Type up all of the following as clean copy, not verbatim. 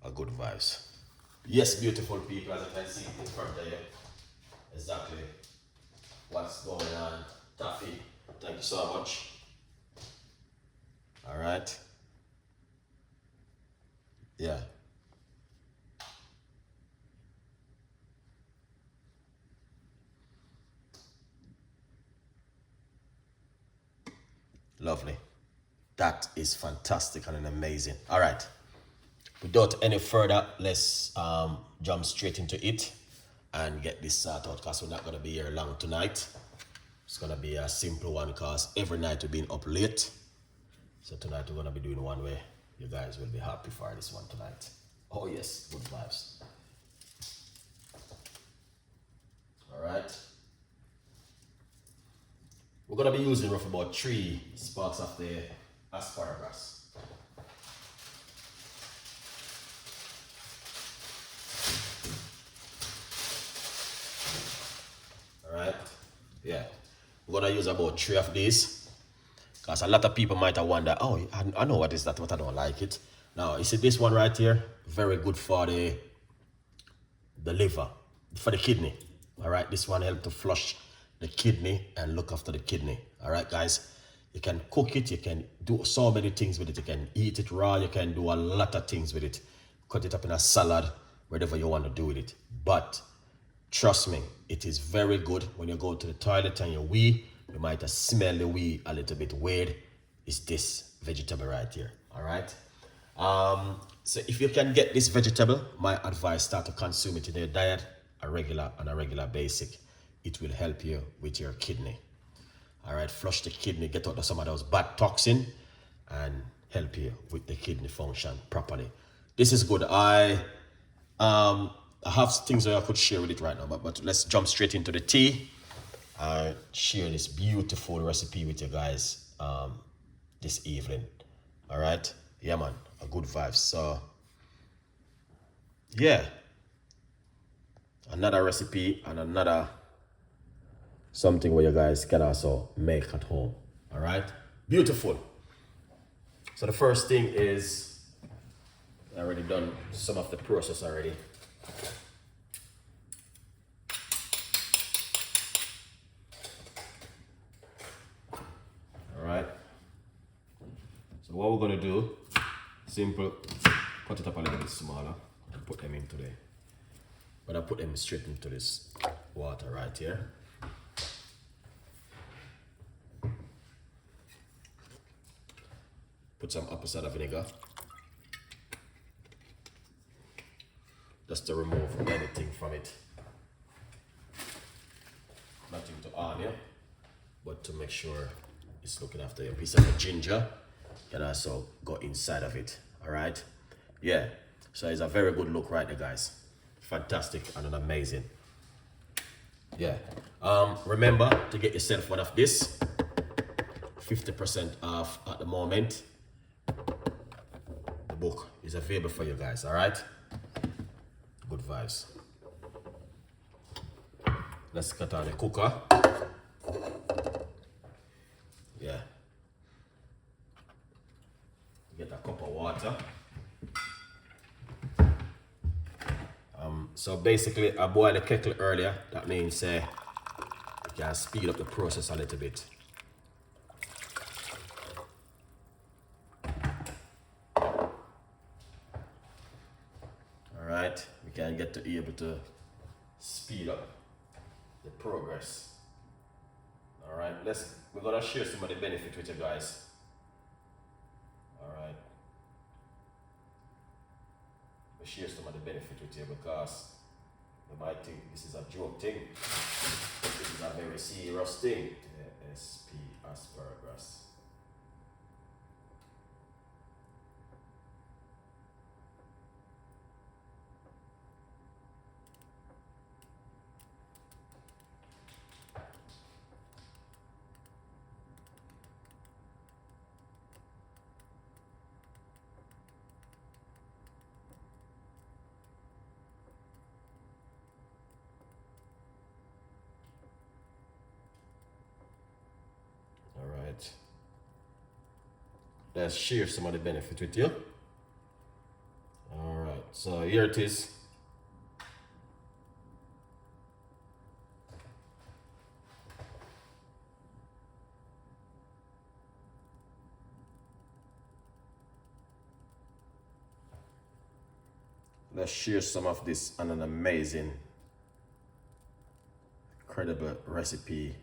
A good vibes. Yes, beautiful people, as you can see in front of you. Exactly what's going on. Taffy, thank you so much. All right. Yeah. Lovely. That is fantastic and amazing. All right. Without any further, let's jump straight into it and get this sorted out because we're not going to be here long tonight. It's going to be a simple one because every night we've been up late. So tonight we're going to be doing one way. You guys will be happy for this one tonight. Oh yes, good vibes. All right. We're going to be using roughly about 3 sparks of the asparagus. Alright, yeah. We're gonna use about 3 of these. Because a lot of people might have wondered, oh, I know what is that, but I don't like it. Now, you see this one right here? Very good for the liver, for the kidney. Alright, this one helps to flush the kidney and look after the kidney. Alright, guys? You can cook it, you can do so many things with it. You can eat it raw, you can do a lot of things with it. Cut it up in a salad, whatever you want to do with it. But trust me, it is very good when you go to the toilet and you wee. You might smell the wee a little bit weird. It's this vegetable right here. All right. So if you can get this vegetable, my advice: start to consume it in your diet, on a regular basic. It will help you with your kidney. All right, flush the kidney, get out some of those bad toxin, and help you with the kidney function properly. This is good. I have things that I could share with it right now, but let's jump straight into the tea. I share this beautiful recipe with you guys this evening. All right, yeah, man, a good vibes. So, yeah, another recipe and another something where you guys can also make at home. All right, beautiful. So the first thing is, I already done some of the process already. All right. So what we're gonna do, simple, cut it up a little bit smaller and put them into the, but I put them straight into this water right here. Put some apple cider vinegar, just to remove anything from it. Nothing to harm you, but to make sure it's looking after you. A piece of ginger can also go inside of it. All right, yeah. So it's a very good look right there, guys. Fantastic and amazing. Yeah. Remember to get yourself one of this. 50% off at the moment. The book is available for you guys. All right. Good vibes. Let's cut on the cooker. Yeah. Get a cup of water. So basically, I boiled the kettle earlier. That means you can speed up the process a little bit. All right, we can get to be able to speed up the progress. All right, we're gonna share some of the benefit with you guys. All right, we share some of the benefit with you because you might think this is a joke thing. This is a very serious thing. ASP asparagus. Alright. Let's share some of the benefit with you. Alright. So here it is. Let's share some of this on an amazing, incredible recipe.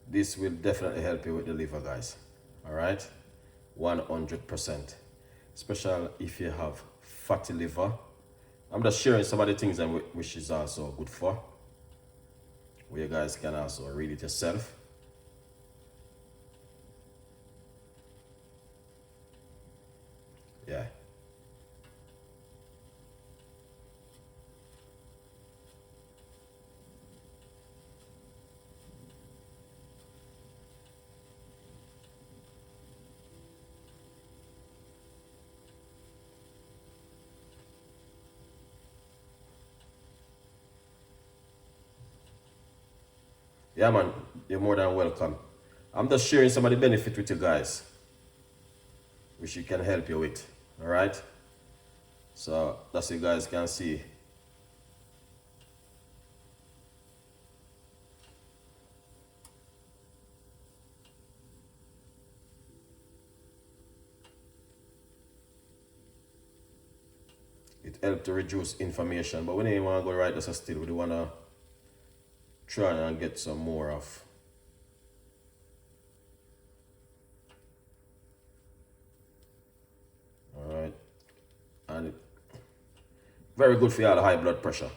This will definitely help you with the liver, guys. All right, 100%. Especially if you have fatty liver. I'm just sharing some of the things which is also good for, where you guys can also read it yourself. Yeah. Yeah, man, you're more than welcome. I'm just sharing some of the benefit with you guys, which it can help you with. All right. So that's you guys can see. It helps to reduce inflammation, but we don't want to go right this still. We do want to try and get some more of. All right, and it, very good for your high blood pressure.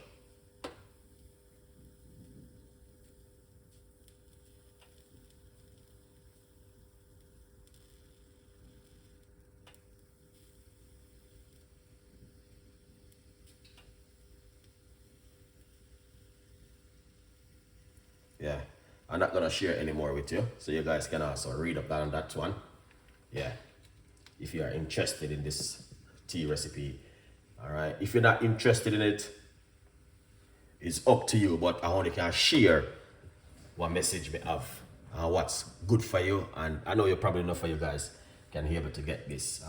Yeah, I'm not gonna share any more with you, so you guys can also read up on that one. Yeah, if you are interested in this tea recipe. All right, if you're not interested in it, it's up to you, but I only can share what message we have and what's good for you. And I know you're probably enough for you guys can be able to get this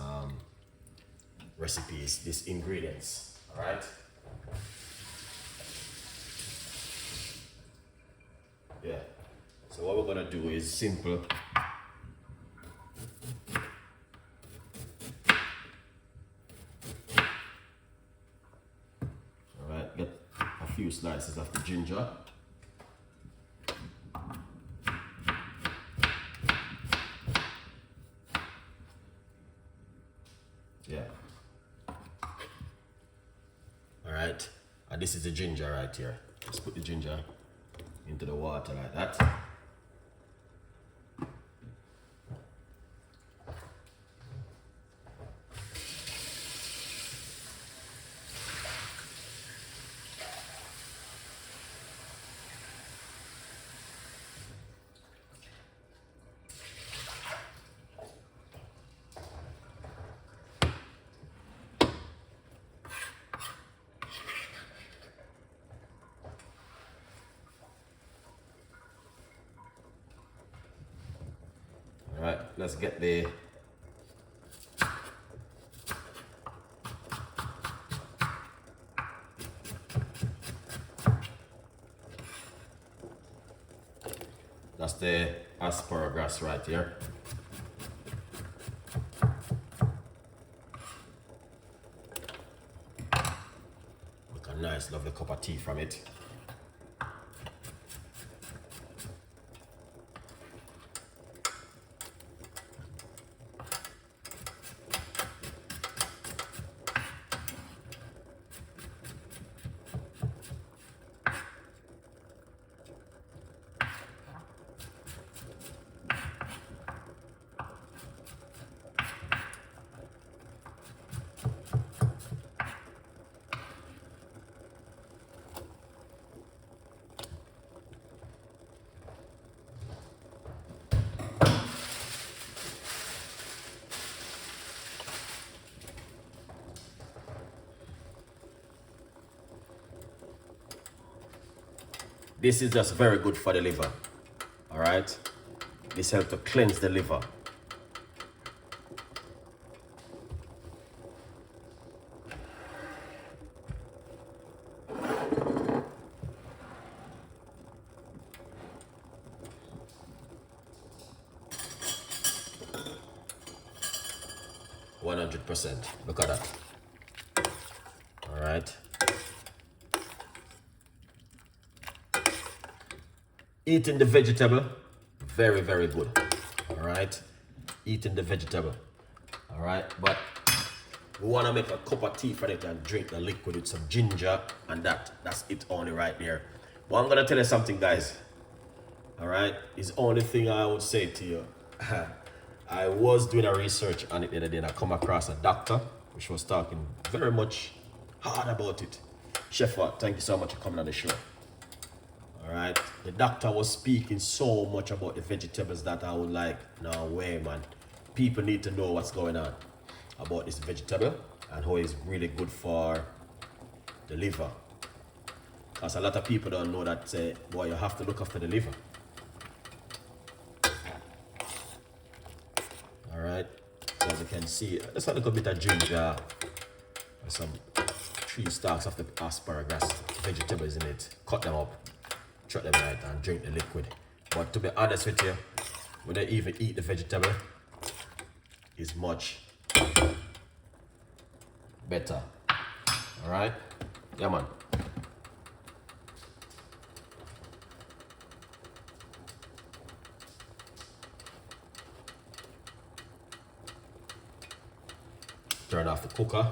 recipes, these ingredients. All right. Yeah. So what we're gonna do is simple. All right. Get a few slices of the ginger. Yeah. All right. And this is the ginger right here. Let's put the ginger into the water like that. All right, let's get the that's the asparagus right here. Make a nice lovely cup of tea from it. This is just very good for the liver. All right. This helps to cleanse the liver. %. Look at that. All right. Eating the vegetable, very, very good. All right. Eating the vegetable. All right. But we want to make a cup of tea for it and drink the liquid with some ginger and that's it only right there. But I'm going to tell you something, guys. All right. It's the only thing I would say to you. I was doing a research on it the other day and I come across a doctor which was talking very much hard about it. Chef, thank you so much for coming on the show. All right. The doctor was speaking so much about the vegetables that I would like, no way, man. People need to know what's going on about this vegetable and how it's really good for the liver. Because a lot of people don't know that, boy, you have to look after the liver. All right, so as you can see, there's a little bit of ginger, some 3 stalks of the asparagus vegetables in it. Cut them up, chop them right, and drink the liquid. But to be honest with you, when they even eat the vegetable, it's much better. All right, yeah, man. Turn off the cooker.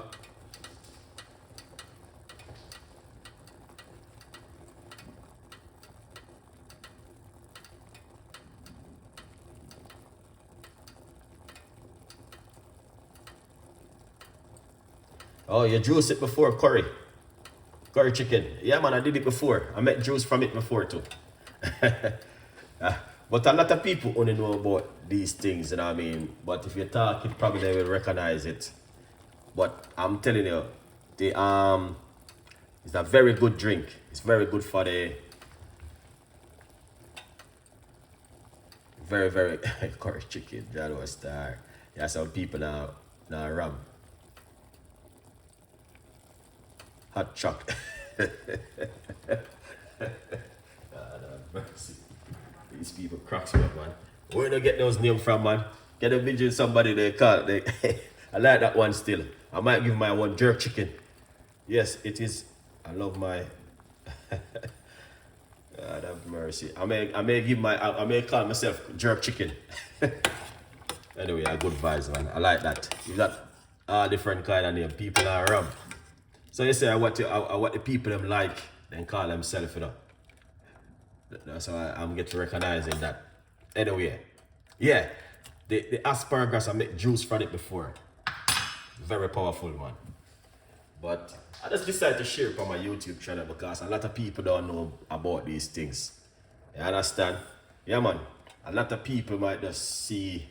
Oh, you juice it before curry chicken. Yeah, man, I did it before. I made juice from it before too. But a lot of people only know about these things, you know what I mean? But if you talk, you probably they will recognize it. But I'm telling you, it's a very good drink. It's very good for the very, very curry chicken. That was star. Yeah, some people now rum. Hot chocolate. Mercy. These people cracks me up, man. Where do you get those names from, man? Get a video somebody they call it. I like that one still. I might give my one jerk chicken. Yes, it is. I love my God have mercy. I may call myself jerk chicken. Anyway, a good vibes, man. I like that. You got all different kind of name. People are rum. So you say what the people them like, then call themselves, you know. That's why I'm getting recognizing that. Anyway, yeah, the asparagus, I make juice from it before. Very powerful, man. But I just decided to share it on my YouTube channel because a lot of people don't know about these things. You understand? Yeah, man. A lot of people might just see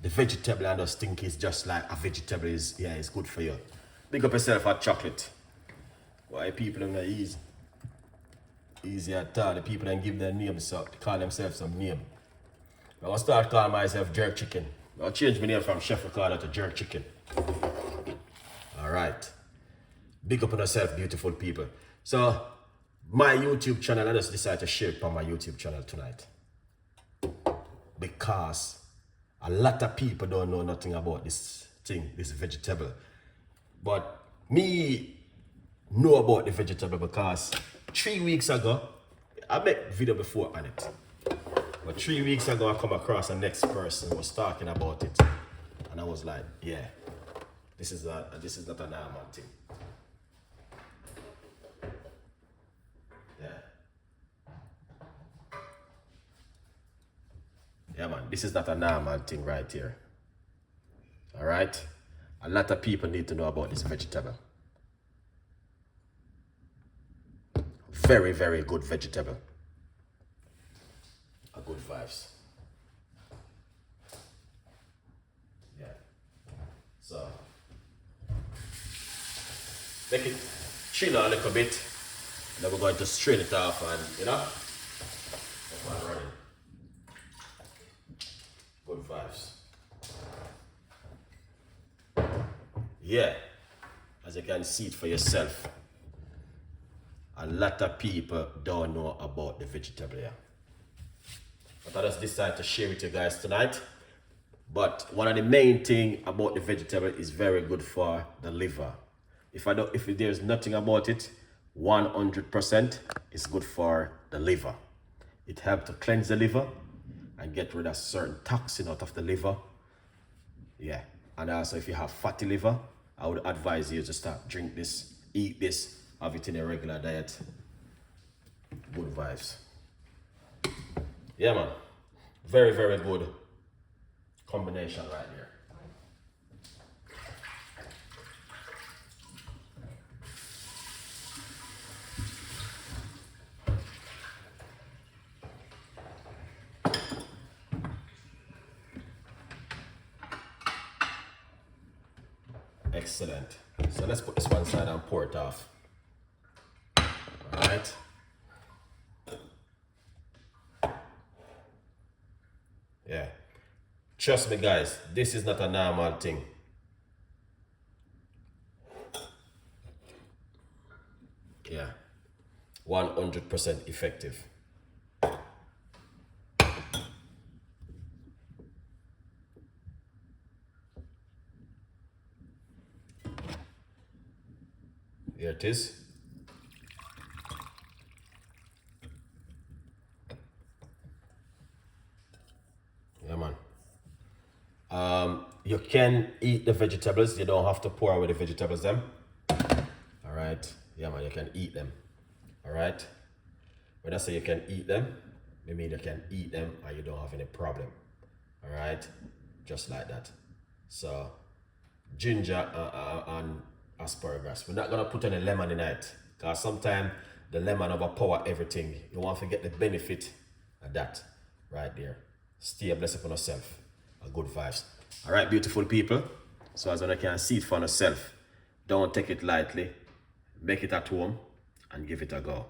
the vegetable and just think it's just like a vegetable is, yeah, it's good for you. Big up yourself at chocolate. Why people are not easy at all. The people don't give their names, so they call themselves some name. I'm gonna start calling myself jerk chicken. I'll change my name from Chef Ricardo to jerk chicken. Alright. Big up on yourself, beautiful people. So, my YouTube channel, I just decided to share it on my YouTube channel tonight. Because a lot of people don't know nothing about this thing, this vegetable. But me know about the vegetable because 3 weeks ago, I made a video before on it. But 3 weeks ago, I come across the next person who was talking about it. And I was like, yeah, this is not a normal thing. Yeah. Yeah, man, this is not a normal thing right here. All right? A lot of people need to know about this vegetable. Very, very good vegetable. A good vibes. Yeah. So, make it chill a little bit. Then we're going to strain it off and, you know, keep on running. Good vibes. Yeah, as you can see it for yourself, a lot of people don't know about the vegetable here. But I just decided to share with you guys tonight. But one of the main thing about the vegetable is very good for the liver. If there's nothing about it, 100% is good for the liver. It helps to cleanse the liver and get rid of certain toxin out of the liver. Yeah, and also if you have fatty liver, I would advise you to start drink this, eat this, have it in a regular diet. Good vibes. Yeah, man. Very, very good combination right there. Excellent. So let's put this one side and pour it off. All right. Yeah. Trust me, guys, this is not a normal thing. Yeah. 100% effective. Here it is. Yeah, man. You can eat the vegetables. You don't have to pour away the vegetables them. All right. Yeah, man, you can eat them. All right. When I say you can eat them, I mean you can eat them and you don't have any problem. All right. Just like that. So ginger and asparagus. We're not gonna put any lemon in it because sometimes the lemon overpower everything. You want to get the benefit of that right there. Stay blessed upon yourself. A good vibes. All right, beautiful people. So as you can see it for yourself, don't take it lightly. Make it at home and give it a go.